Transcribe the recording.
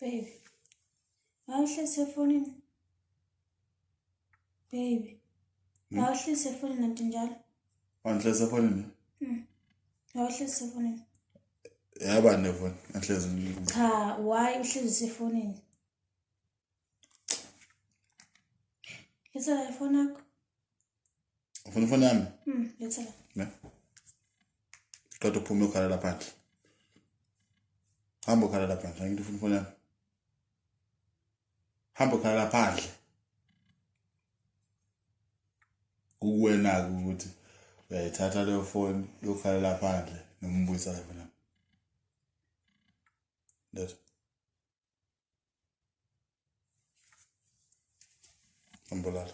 Baby. Awuhlezi efonini. Baby. Awuhlezi efonini nanti njalo. Wangihlezi efonini? Awuhlezi efonini. Yaba nefoni, angihlezi. Cha, why uhlezi efonini? Letha ifoni yakho. Ufuna ifoni yami? Letha. Ne? Qeda uphume uyokhalela phandle. Hamba ukhalela phandle, angithi ufuna ifoni yami. Hamba ukhalela phandle. Kuwena ukuthi uyayithatha leyo phone uyokhalela phandle noma ubuyisa la phela. Letha. Hamba la.